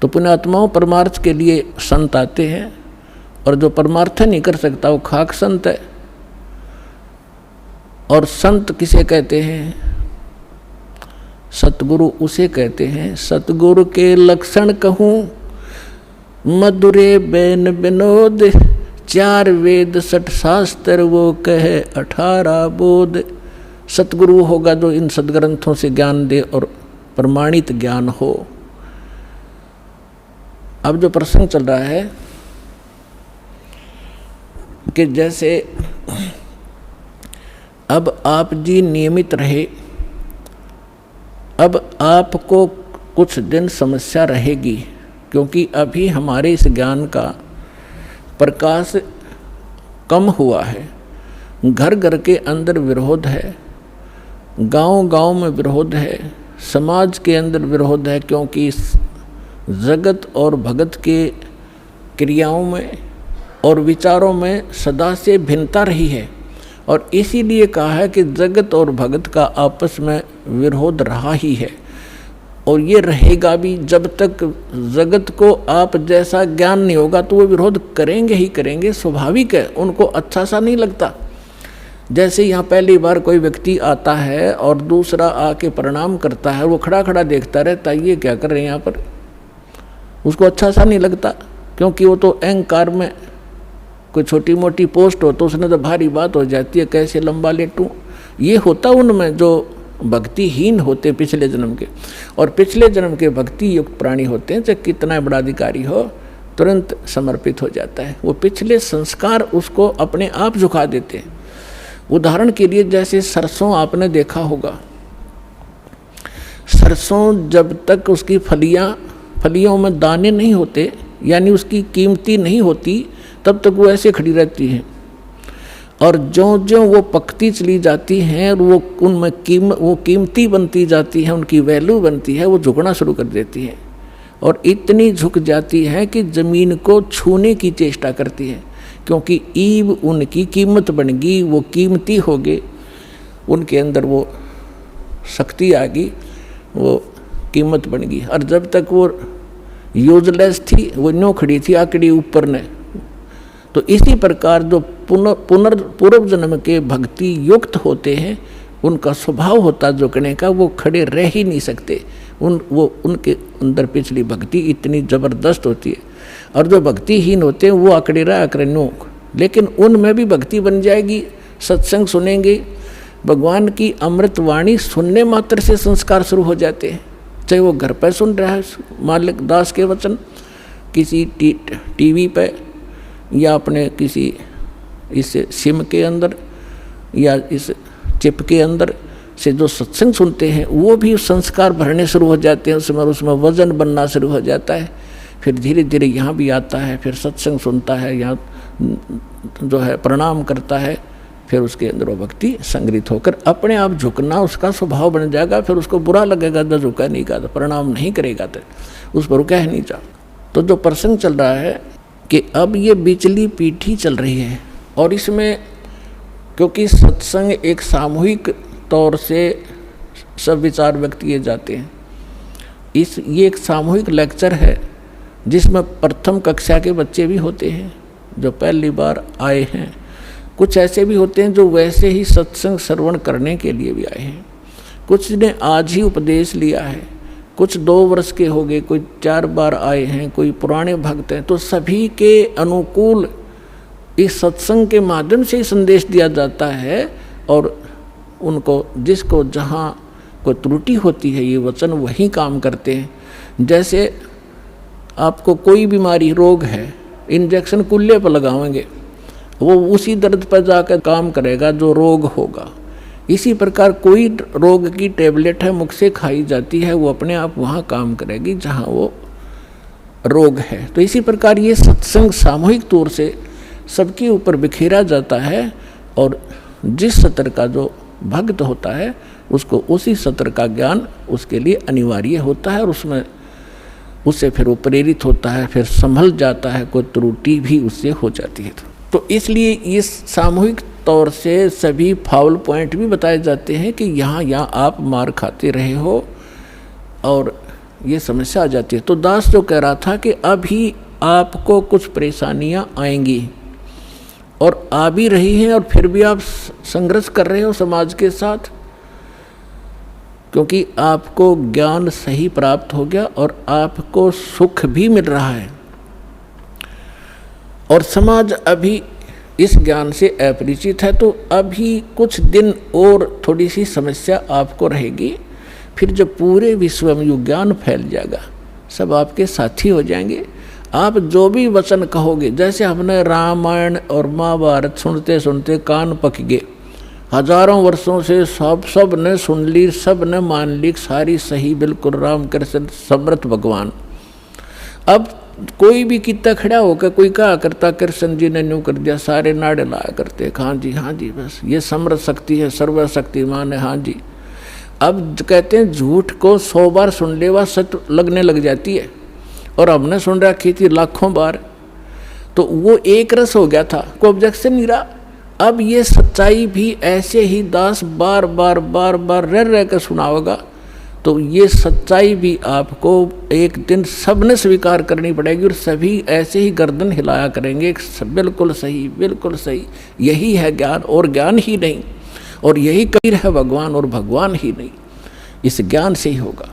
तो पुण्यात्माओं परमार्थ के लिए संत आते हैं, और जो परमार्थ नहीं कर सकता वो खाक संत है। और संत किसे कहते हैं? सतगुरु उसे कहते हैं। सतगुरु के लक्षण कहूँ, मधुरे बैन विनोद, 4 वेद 60 शास्त्र वो कहे 18 बोध। सतगुरु होगा जो इन सदग्रंथों से ज्ञान दे और प्रमाणित ज्ञान हो। अब जो प्रसंग चल रहा है कि जैसे अब आप जी नियमित रहे, अब आपको कुछ दिन समस्या रहेगी, क्योंकि अभी हमारे इस ज्ञान का प्रकाश कम हुआ है। घर घर के अंदर विरोध है, गांव गांव में विरोध है, समाज के अंदर विरोध है, क्योंकि जगत और भगत के क्रियाओं में और विचारों में सदा से भिन्नता रही है। और इसीलिए कहा है कि जगत और भगत का आपस में विरोध रहा ही है, और ये रहेगा भी। जब तक जगत को आप जैसा ज्ञान नहीं होगा तो वो विरोध करेंगे ही करेंगे, स्वाभाविक है, उनको अच्छा सा नहीं लगता। जैसे यहाँ पहली बार कोई व्यक्ति आता है और दूसरा आके प्रणाम करता है, वो खड़ा खड़ा देखता रहता है, ये क्या कर रहे हैं यहाँ पर, उसको अच्छा सा नहीं लगता, क्योंकि वो तो अहंकार में कोई छोटी मोटी पोस्ट हो तो उसने तो भारी बात हो जाती है, कैसे लंबा लेटूं। ये होता उनमें जो भक्तिहीन होते पिछले जन्म के, और पिछले जन्म के भक्ति युक्त प्राणी होते हैं, चाहे कितना बड़ा अधिकारी हो तुरंत समर्पित हो जाता है। वो पिछले संस्कार उसको अपने आप झुका देते हैं। उदाहरण के लिए जैसे सरसों आपने देखा होगा, सरसों जब तक उसकी फलियों में दाने नहीं होते, यानी उसकी कीमती नहीं होती, तब तक वो ऐसे खड़ी रहती है। और जो जो वो पकती चली जाती हैं और वो उनमें वो कीमती बनती जाती है, उनकी वैल्यू बनती है, वो झुकना शुरू कर देती है। और इतनी झुक जाती है कि ज़मीन को छूने की चेष्टा करती है, क्योंकि ईब उनकी कीमत बन गई, वो कीमती हो गए, उनके अंदर वो शक्ति आ गई, वो कीमत बन गई। और जब तक वो यूजलेस थी, वो न्यों खड़ी थी आकड़ी ऊपर ने। तो इसी प्रकार जो पूर्व जन्म के भक्ति युक्त होते हैं, उनका स्वभाव होता झुकने का, वो खड़े रह ही नहीं सकते। उनके अंदर पिछली भक्ति इतनी ज़बरदस्त होती है। और जो भक्तिहीन होते हैं वो आकड़े रहा आकड़े, लेकिन उनमें भी भक्ति बन जाएगी। सत्संग सुनेंगे, भगवान की अमृत वाणी सुनने मात्र से संस्कार शुरू हो जाते हैं। चाहे वो घर पर सुन रहा है मालिक दास के वचन, किसी टीवी पे, या अपने किसी इस सिम के अंदर, या इस चिप के अंदर से जो सत्संग सुनते हैं, वो भी संस्कार भरने शुरू हो जाते हैं, उसमें वजन बनना शुरू हो जाता है। फिर धीरे धीरे यहाँ भी आता है, फिर सत्संग सुनता है, यहाँ जो है प्रणाम करता है, फिर उसके अंदर वो भक्ति संग्रहित होकर अपने आप झुकना उसका स्वभाव बन जाएगा। फिर उसको बुरा लगेगा जब झुका नहीं का, तो प्रणाम नहीं करेगा, तो उस पर कह नहीं जा। तो जो प्रसंग चल रहा है कि अब ये बिचली पीठी चल रही है, और इसमें क्योंकि सत्संग एक सामूहिक तौर से सब विचार व्यक्त किए जाते हैं, ये एक सामूहिक लेक्चर है जिसमें प्रथम कक्षा के बच्चे भी होते हैं जो पहली बार आए हैं, कुछ ऐसे भी होते हैं जो वैसे ही सत्संग श्रवण करने के लिए भी आए हैं, कुछ ने आज ही उपदेश लिया है, कुछ 2 वर्ष के हो गए, कोई 4 बार आए हैं, कोई पुराने भक्त हैं। तो सभी के अनुकूल इस सत्संग के माध्यम से ही संदेश दिया जाता है, और उनको जिसको जहाँ कोई त्रुटि होती है ये वचन वही काम करते हैं। जैसे आपको कोई बीमारी रोग है, इंजेक्शन कुल्ले पर लगाएंगे, वो उसी दर्द पर जाकर काम करेगा जो रोग होगा। इसी प्रकार कोई रोग की टेबलेट है मुख से खाई जाती है, वो अपने आप वहाँ काम करेगी जहाँ वो रोग है। तो इसी प्रकार ये सत्संग सामूहिक तौर से सबके ऊपर बिखेरा जाता है, और जिस सत्र का जो भक्त होता है उसको उसी सत्र का ज्ञान उसके लिए अनिवार्य होता है, और उसमें उससे फिर वो प्रेरित होता है, फिर संभल जाता है, कोई त्रुटि भी उससे हो जाती है। तो इसलिए इस सामूहिक तौर से सभी फाउल पॉइंट भी बताए जाते हैं कि यहाँ आप मार खाते रहे हो, और ये समस्या आ जाती है। तो दास जो कह रहा था कि अभी आपको कुछ परेशानियां आएंगी और आ भी रही हैं, और फिर भी आप संघर्ष कर रहे हो समाज के साथ, क्योंकि आपको ज्ञान सही प्राप्त हो गया और आपको सुख भी मिल रहा है, और समाज अभी इस ज्ञान से अपरिचित है। तो अभी कुछ दिन और थोड़ी सी समस्या आपको रहेगी, फिर जब पूरे विश्व में ये ज्ञान फैल जाएगा, सब आपके साथी हो जाएंगे। आप जो भी वचन कहोगे, जैसे हमने रामायण और महाभारत सुनते सुनते कान पक गए, हजारों वर्षों से सब ने सुन ली, सब ने मान ली, सारी सही बिल्कुल राम कृष्ण समर्थ भगवान। अब कोई भी कितना खड़ा होकर कोई कहा करता कृष्ण जी ने न्यू कर दिया, सारे नाड़े लाया करते, हाँ जी बस ये समर्थ शक्ति है, सर्वशक्तिमान है, हाँ जी। अब कहते हैं झूठ को 100 बार सुन ले वह सत्य लगने लग जाती है, और हमने सुन रखी थी लाखों बार, तो वो एक रस हो गया था, कोई ऑब्जेक्शन नहीं रहा। अब ये सच्चाई भी ऐसे ही दास बार बार रह कर सुनाओगा, तो ये सच्चाई भी आपको एक दिन सबने स्वीकार करनी पड़ेगी, और सभी ऐसे ही गर्दन हिलाया करेंगे, बिल्कुल सही, यही है ज्ञान और ज्ञान ही नहीं, और यही कबीर है भगवान और भगवान ही नहीं, इस ज्ञान से ही होगा।